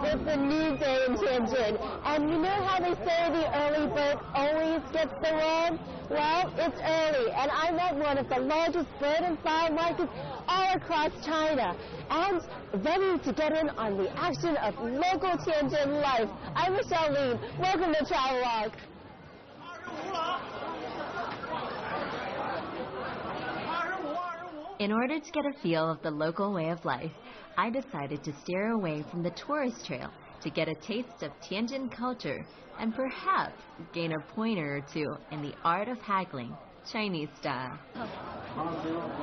It's a new day in Tianjin, and you know how they say the early bird always gets the worm? Well, it's early, and I'm at one of the largest bird and flower markets all across China, and ready to get in on the action of local Tianjin life. I'm Michelle Lee. Welcome to Travelogue. In order to get a feel of the local way of life, I decided to steer away from the tourist trail to get a taste of Tianjin culture and perhaps gain a pointer or two in the art of haggling, Chinese style.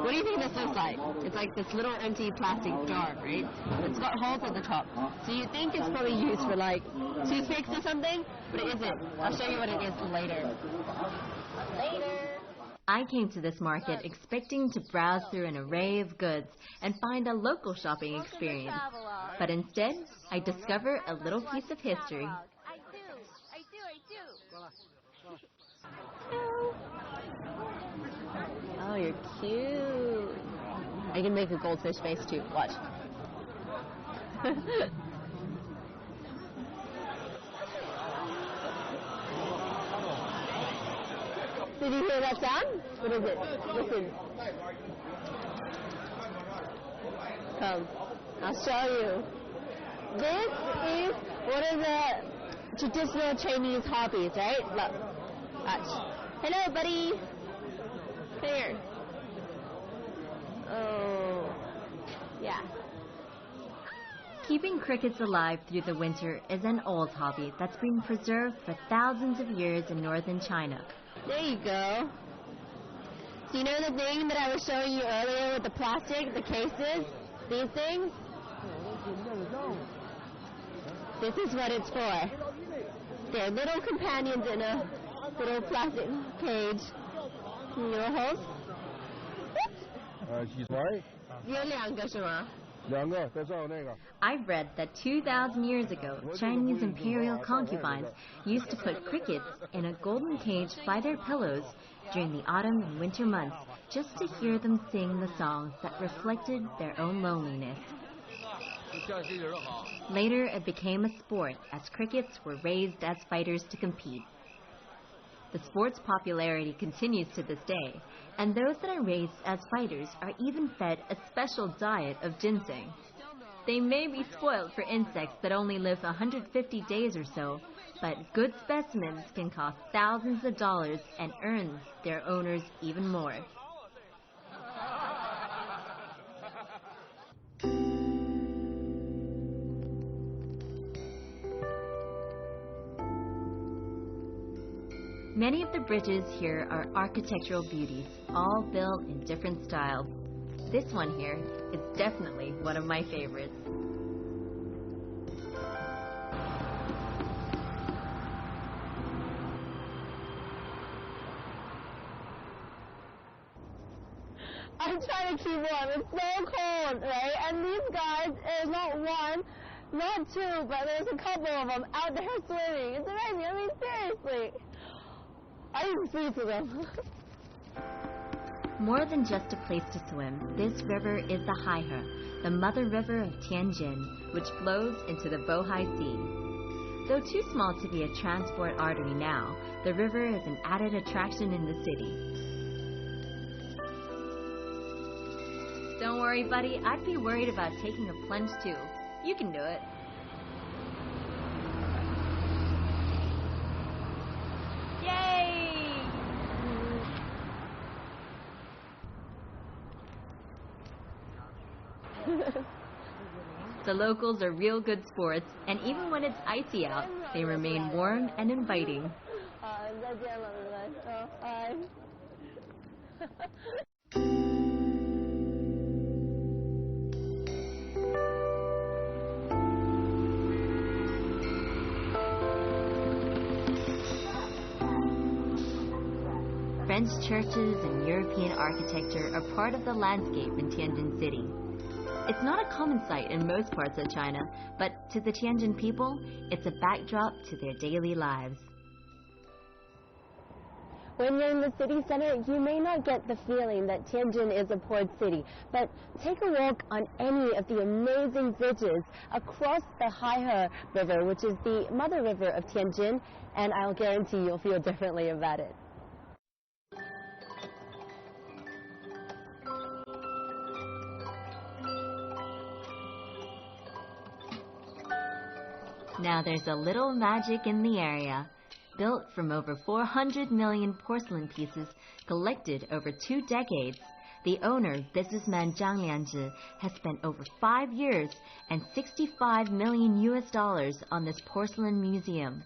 What do you think this looks like? It's like this little empty plastic jar, right? It's got holes at the top. So you think it's probably used for like toothpicks or something, but it isn't. I'll show you what it is later. I came to this market expecting to browse through an array of goods and find a local shopping experience. But instead, I discover a little piece of history. I do. Oh, you're cute. I can make a goldfish face too. Watch. Did you hear that sound? What is it? Listen. Come. I'll show you. This is one of the traditional Chinese hobbies, right? Look. Watch. Hello, buddy. Come here. Oh. Yeah. Keeping crickets alive through the winter is an old hobby that's been preserved for thousands of years in northern China. There you go. So you know the thing that I was showing you earlier with the plastic, the cases? These things? This is what it's for. They're little companions in a little plastic cage. You know holes? 几台？有两个是吗？ I've read that 2,000 years ago, Chinese imperial concubines used to put crickets in a golden cage by their pillows during the autumn and winter months just to hear them sing the songs that reflected their own loneliness. Later, it became a sport as crickets were raised as fighters to compete. The sport's popularity continues to this day, and those that are raised as fighters are even fed a special diet of ginseng. They may be spoiled for insects that only live 150 days or so, but good specimens can cost thousands of dollars and earn their owners even more. Many of the bridges here are architectural beauties, all built in different styles. This one here is definitely one of my favorites. I'm trying to keep warm. It's so cold, right? And these guys, there's not one, not two, but there's a couple of them out there swimming. It's amazing. I mean, seriously. I didn't freeze to them. More than just a place to swim, this river is the Haihe, the mother river of Tianjin, which flows into the Bohai Sea. Though too small to be a transport artery now, the river is an added attraction in the city. Don't worry, buddy, I'd be worried about taking a plunge too. You can do it. The locals are real good sports, and even when it's icy out, they remain warm and inviting. French churches and European architecture are part of the landscape in Tianjin City. It's not a common sight in most parts of China, but to the Tianjin people, it's a backdrop to their daily lives. When you're in the city center, you may not get the feeling that Tianjin is a port city, but take a walk on any of the amazing bridges across the Haihe River, which is the mother river of Tianjin, and I'll guarantee you'll feel differently about it. Now there's a little magic in the area. Built from over 400 million porcelain pieces collected over 2 decades, the owner, businessman Zhang Lianzhi, has spent over 5 years and $65 million on this porcelain museum.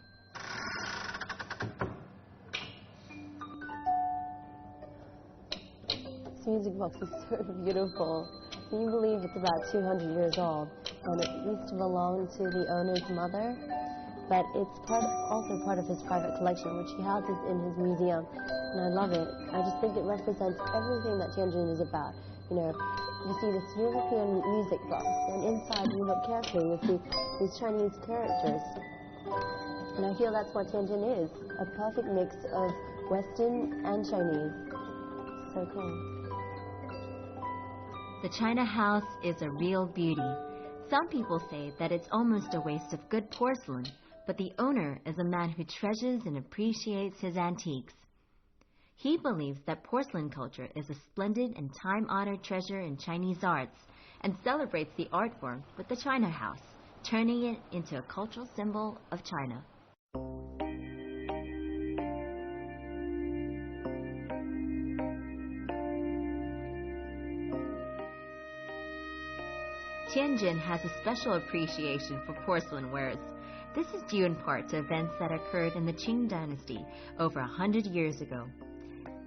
This music box is so beautiful. Can you believe it's about 200 years old? And it used to belong to the owner's mother, but it's also part of his private collection, which he houses in his museum. And I love it. I just think it represents everything that Tianjin is about. You know, you see this European music box, and inside, you look carefully, you see these Chinese characters. And I feel that's what Tianjin is, a perfect mix of Western and Chinese. So cool. The China House is a real beauty. Some people say that it's almost a waste of good porcelain, but the owner is a man who treasures and appreciates his antiques. He believes that porcelain culture is a splendid and time-honored treasure in Chinese arts and celebrates the art form with the China House, turning it into a cultural symbol of China. Tianjin has a special appreciation for porcelain wares. This is due in part to events that occurred in the Qing dynasty over 100 years ago.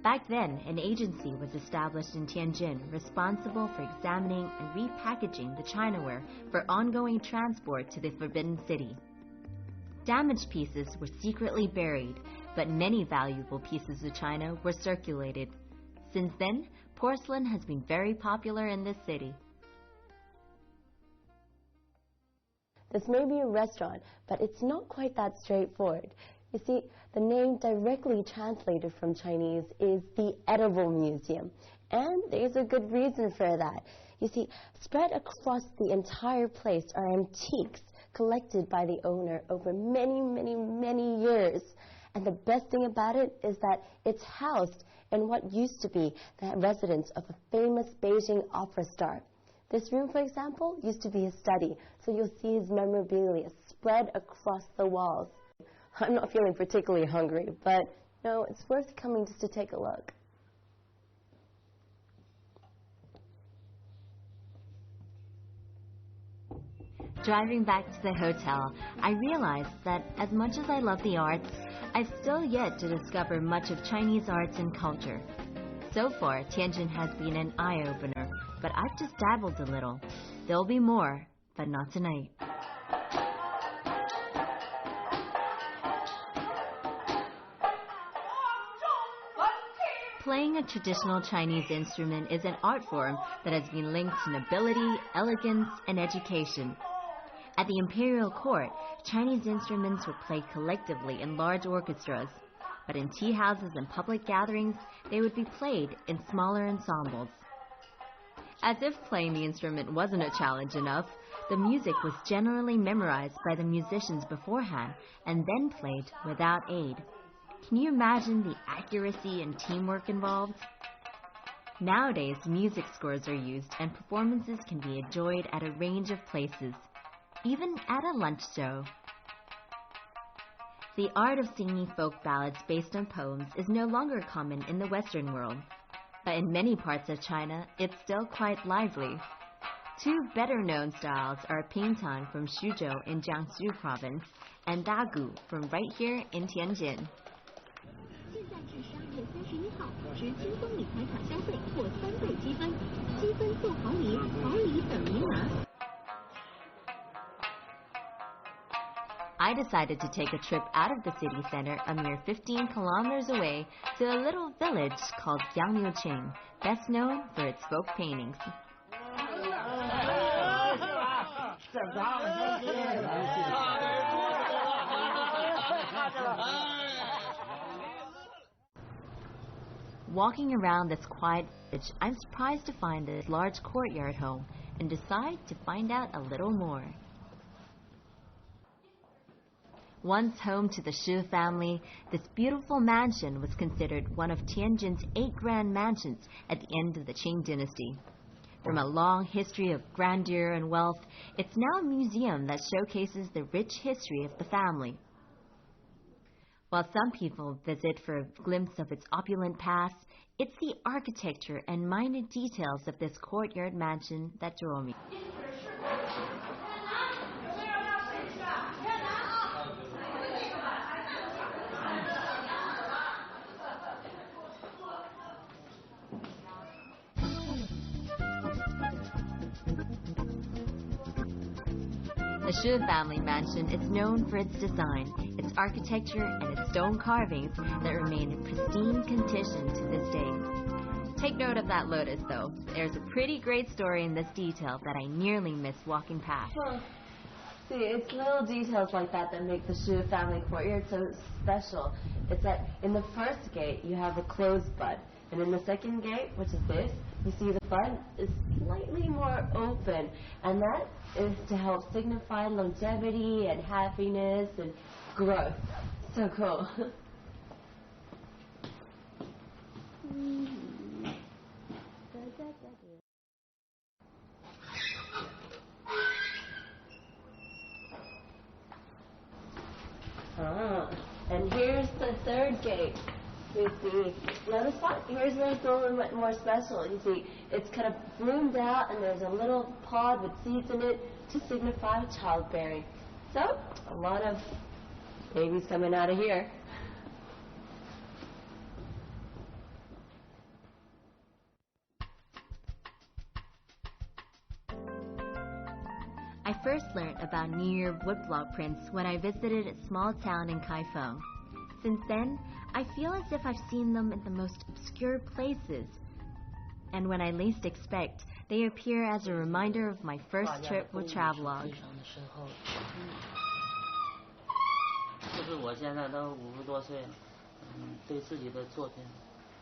Back then, an agency was established in Tianjin responsible for examining and repackaging the Chinaware for ongoing transport to the Forbidden City. Damaged pieces were secretly buried, but many valuable pieces of china were circulated. Since then, porcelain has been very popular in this city. This may be a restaurant, but it's not quite that straightforward. You see, the name directly translated from Chinese is the Edible Museum, and there's a good reason for that. You see, spread across the entire place are antiques collected by the owner over many, many, many years. And the best thing about it is that it's housed in what used to be the residence of a famous Beijing opera star. This room, for example, used to be his study, so you'll see his memorabilia spread across the walls. I'm not feeling particularly hungry, but no, it's worth coming just to take a look. Driving back to the hotel, I realized that as much as I love the arts, I've still yet to discover much of Chinese arts and culture. So far, Tianjin has been an eye-opener, but I've just dabbled a little. There'll be more, but not tonight. Playing a traditional Chinese instrument is an art form that has been linked to nobility, elegance, and education. At the imperial court, Chinese instruments were played collectively in large orchestras, but in tea houses and public gatherings, they would be played in smaller ensembles. As if playing the instrument wasn't a challenge enough, the music was generally memorized by the musicians beforehand and then played without aid. Can you imagine the accuracy and teamwork involved? Nowadays, music scores are used and performances can be enjoyed at a range of places, even at a lunch show. The art of singing folk ballads based on poems is no longer common in the Western world, but in many parts of China, it's still quite lively. Two better-known styles are Pingtang from Xuzhou in Jiangsu Province and Dagu from right here in Tianjin. I decided to take a trip out of the city center a mere 15 kilometers away to a little village called Yangliuqing, best known for its folk paintings. Walking around this quiet village, I'm surprised to find this large courtyard home and decide to find out a little more. Once home to the Shi family, this beautiful mansion was considered one of Tianjin's 8 grand mansions at the end of the Qing dynasty. From a long history of grandeur and wealth, it's now a museum that showcases the rich history of the family. While some people visit for a glimpse of its opulent past, it's the architecture and minute details of this courtyard mansion that draw me. The Shi family mansion is known for its design, its architecture, and its stone carvings that remain in pristine condition to this day. Take note of that lotus, though. There's a pretty great story in this detail that I nearly missed walking past. See, it's little details like that that make the Shi family courtyard so special. It's that in the first gate, you have a closed bud. And in the second gate, which is this, you see the bud is slightly more open. And that is to help signify longevity and happiness and growth. So cool. And here's the third gate. You see, notice what? Here's where it's a little bit more special. You see, it's kind of bloomed out and there's a little pod with seeds in it to signify childbearing. So, a lot of babies coming out of here. I first learned about New Year woodblock prints when I visited a small town in Kaifeng. Since then, I feel as if I've seen them in the most obscure places. And when I least expect, they appear as a reminder of my first trip with Travelogue. 就是我现在都50多岁了，对自己的作品，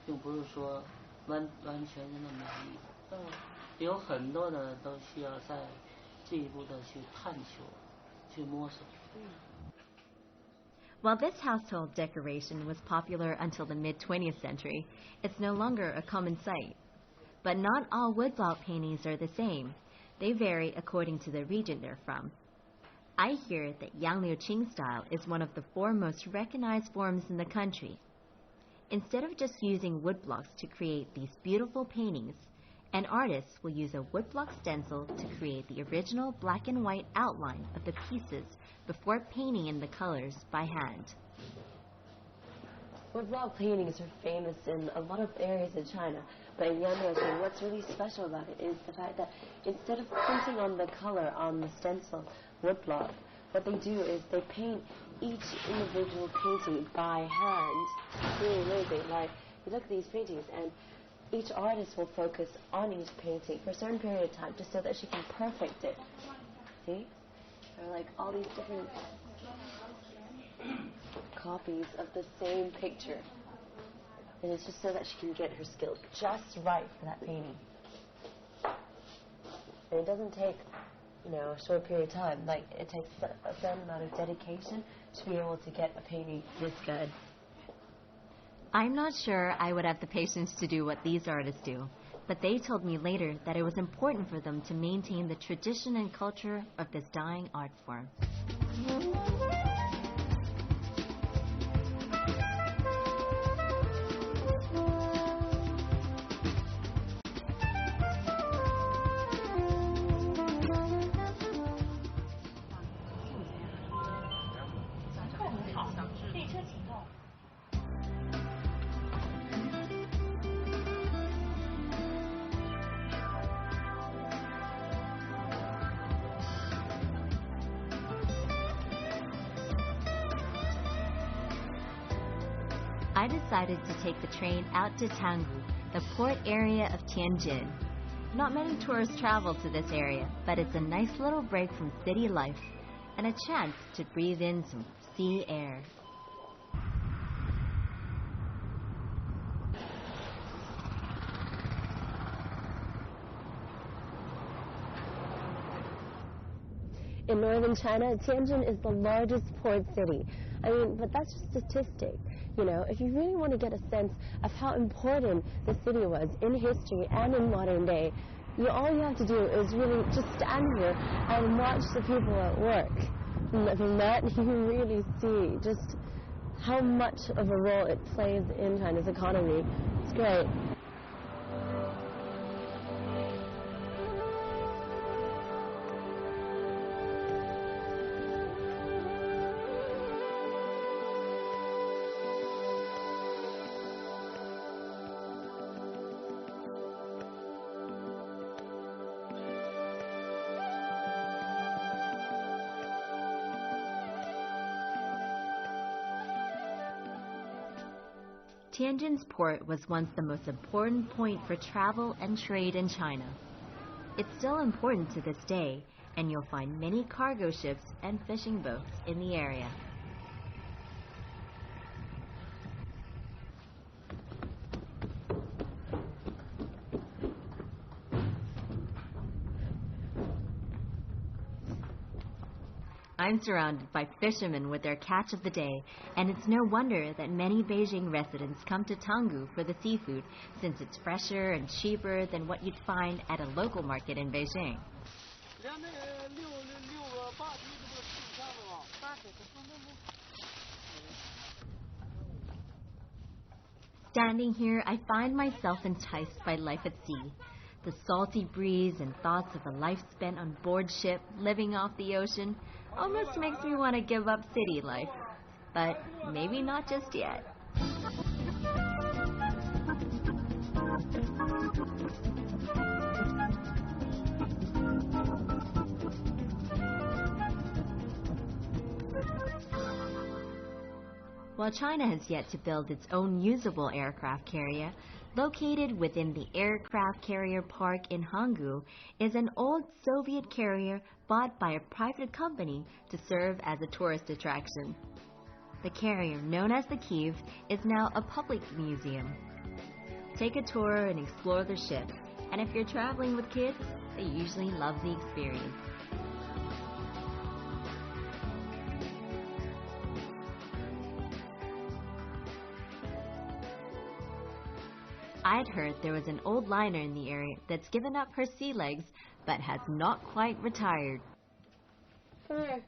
并不是说完全的满意，有很多的都需要再进一步的去探求，去摸索。 While this household decoration was popular until the mid-20th century, it's no longer a common sight. But not all woodblock paintings are the same. They vary according to the region they're from. I hear that Yangliuqing style is one of the 4 most recognized forms in the country. Instead of just using woodblocks to create these beautiful paintings, an artist will use a woodblock stencil to create the original black and white outline of the pieces before painting in the colors by hand. Woodblock paintings are famous in a lot of areas in China, but in Yangliuqing, what's really special about it is the fact that instead of printing on the color on the stencil woodblock, what they do is they paint each individual painting by hand. It's really amazing. Like, you look at these paintings and each artist will focus on each painting for a certain period of time just so that she can perfect it. See? There are like all these different copies of the same picture. And it's just so that she can get her skill just right for that painting. And it doesn't take, a short period of time. Like, it takes a certain amount of dedication to be able to get a painting this good. I'm not sure I would have the patience to do what these artists do, but they told me later that it was important for them to maintain the tradition and culture of this dying art form. I decided to take the train out to Tanggu, the port area of Tianjin. Not many tourists travel to this area, but it's a nice little break from city life and a chance to breathe in some sea air. In northern China, Tianjin is the largest port city. I mean, but that's just statistic. You know, if you really want to get a sense of how important the city was in history and in modern day, all you have to do is really just stand here and watch the people at work. And from that, you really see just how much of a role it plays in China's economy. It's great. Tianjin's port was once the most important point for travel and trade in China. It's still important to this day, and you'll find many cargo ships and fishing boats in the area. I'm surrounded by fishermen with their catch of the day, and it's no wonder that many Beijing residents come to Tanggu for the seafood, since it's fresher and cheaper than what you'd find at a local market in Beijing. Standing here, I find myself enticed by life at sea. The salty breeze and thoughts of a life spent on board ship, living off the ocean, almost makes me want to give up city life. But maybe not just yet. While China has yet to build its own usable aircraft carrier, located within the aircraft carrier park in Hanggu is an old Soviet carrier bought by a private company to serve as a tourist attraction. The carrier, known as the Kiev, is now a public museum. Take a tour and explore the ship, and if you're traveling with kids, they usually love the experience. I'd heard there was an old liner in the area that's given up her sea legs, but has not quite retired. Come here.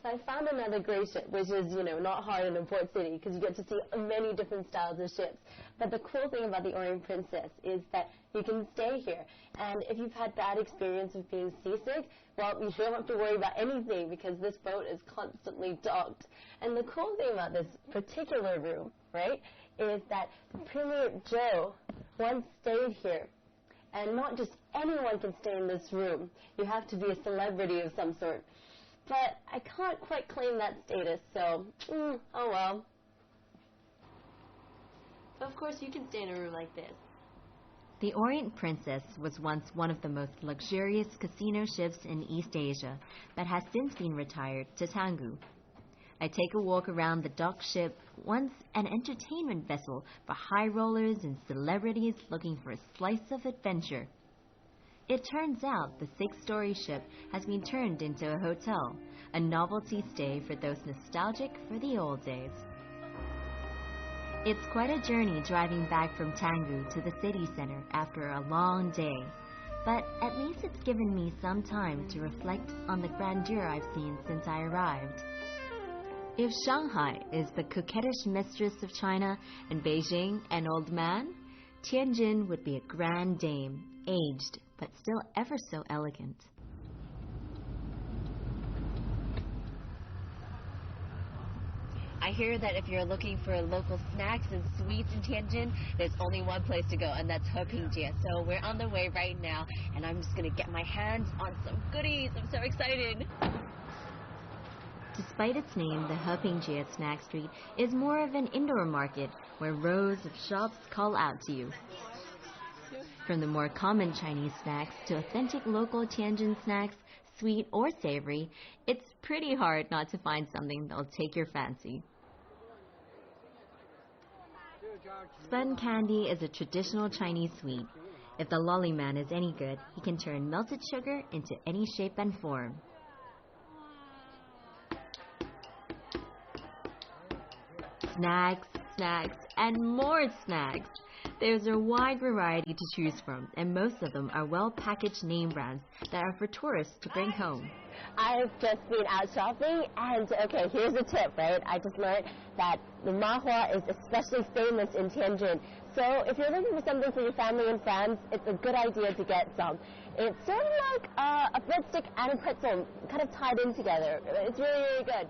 So I found another great ship, which is, not hard in a port city because you get to see many different styles of ships. But the cool thing about the Orient Princess is that you can stay here. And if you've had bad experience of being seasick, well, you don't have to worry about anything because this boat is constantly docked. And the cool thing about this particular room, right, is that the Premier Zhou once stayed here. And not just anyone can stay in this room. You have to be a celebrity of some sort. But I can't quite claim that status, so, oh well. Of course you can stay in a room like this. The Orient Princess was once one of the most luxurious casino ships in East Asia, but has since been retired to Tanggu. I take a walk around the docked ship, once an entertainment vessel for high rollers and celebrities looking for a slice of adventure. It turns out the 6-story ship has been turned into a hotel, a novelty stay for those nostalgic for the old days. It's quite a journey driving back from Tanggu to the city center after a long day, but at least it's given me some time to reflect on the grandeur I've seen since I arrived. If Shanghai is the coquettish mistress of China and Beijing an old man, Tianjin would be a grand dame, aged but still ever so elegant. I hear that if you're looking for local snacks and sweets in Tianjin, there's only one place to go, and that's Hepingjie. So we're on the way right now, and I'm just going to get my hands on some goodies. I'm so excited. Despite its name, the Hepingjie Snack Street is more of an indoor market where rows of shops call out to you. From the more common Chinese snacks to authentic local Tianjin snacks, sweet or savory, it's pretty hard not to find something that'll take your fancy. Spun candy is a traditional Chinese sweet. If the lolly man is any good, he can turn melted sugar into any shape and form. Snacks, snacks, and more snacks. There's a wide variety to choose from, and most of them are well-packaged name brands that are for tourists to bring home. I've just been out shopping, and okay, here's a tip, right? I just learned that the mahua is especially famous in Tianjin. So if you're looking for something for your family and friends, it's a good idea to get some. It's sort of like a breadstick and a pretzel kind of tied in together. It's really, really good.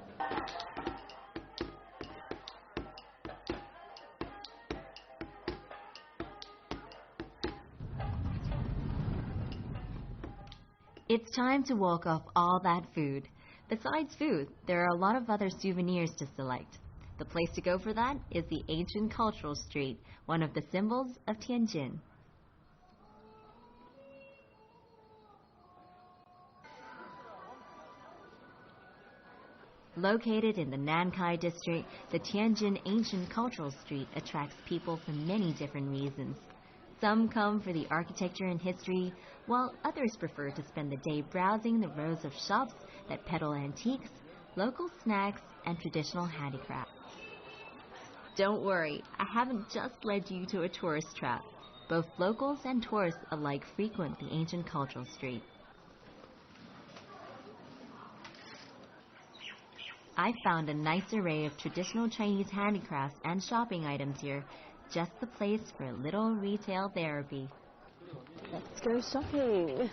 It's time to walk off all that food. Besides food, there are a lot of other souvenirs to select. The place to go for that is the ancient cultural street, one of the symbols of Tianjin. Located in the Nankai district, the Tianjin Ancient Cultural Street attracts people for many different reasons. Some come for the architecture and history, while others prefer to spend the day browsing the rows of shops that peddle antiques, local snacks, and traditional handicrafts. Don't worry, I haven't just led you to a tourist trap. Both locals and tourists alike frequent the ancient cultural street. I found a nice array of traditional Chinese handicrafts and shopping items here. Just the place for a little retail therapy. Let's go shopping.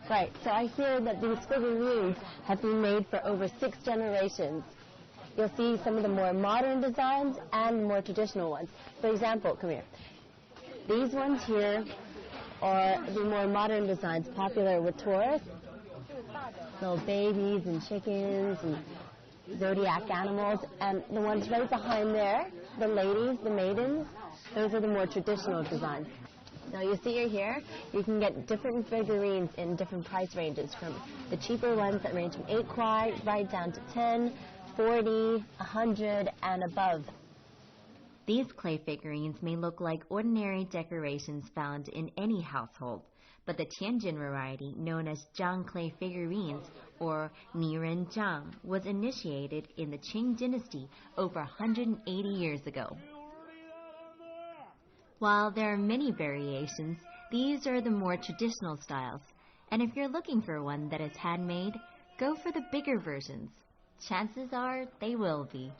Right, so I hear that these figurines have been made for over 6 generations. You'll see some of the more modern designs and more traditional ones. For example, come here. These ones here are the more modern designs popular with tourists. Little babies and chickens and zodiac animals. And the ones right behind there, the ladies, the maidens, those are the more traditional designs. Now you see here, you can get different figurines in different price ranges, from the cheaper ones that range from 8 kwai right down to 10, 40, 100, and above. These clay figurines may look like ordinary decorations found in any household, but the Tianjin variety, known as Zhang clay figurines, or Niren Zhang, was initiated in the Qing dynasty over 180 years ago. While there are many variations, these are the more traditional styles, and if you're looking for one that is handmade, go for the bigger versions. Chances are they will be.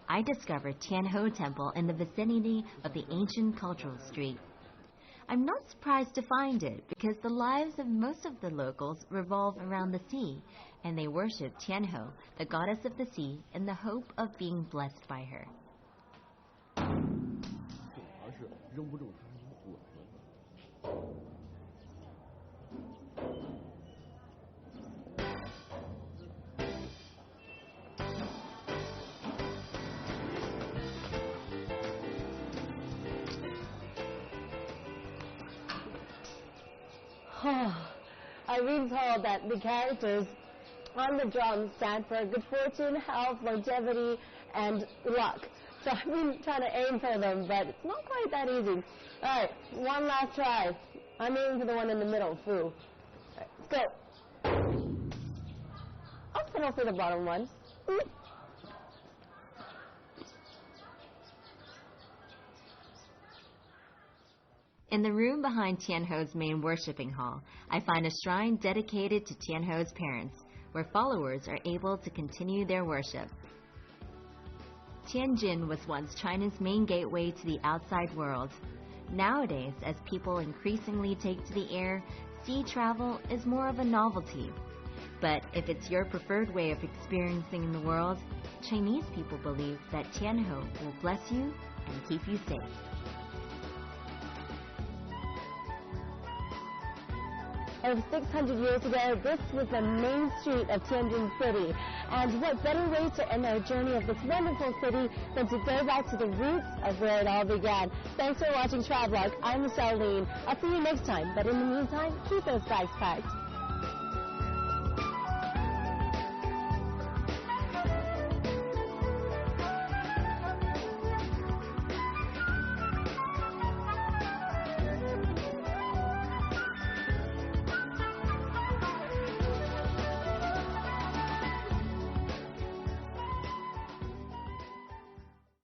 I discovered Tianho Temple in the vicinity of the ancient cultural street. I'm not surprised to find it because the lives of most of the locals revolve around the sea, and they worship Tianho, the goddess of the sea, in the hope of being blessed by her. I've been told that the characters on the drum stand for good fortune, health, longevity, and luck. So I've been trying to aim for them, but it's not quite that easy. All right, one last try. I'm aiming for the one in the middle, Fu. All right, let's go. I'll settle for the bottom one. In the room behind Tianho's main worshipping hall, I find a shrine dedicated to Tianho's parents, where followers are able to continue their worship. Tianjin was once China's main gateway to the outside world. Nowadays, as people increasingly take to the air, sea travel is more of a novelty. But if it's your preferred way of experiencing the world, Chinese people believe that Tianhe will bless you and keep you safe. Over 600 years ago, this was the main street of Tianjin City. And what better way to end our journey of this wonderful city than to go back to the roots of where it all began. Thanks for watching Travelogue. I'm Michelle Lean. I'll see you next time. But in the meantime, keep those bags packed.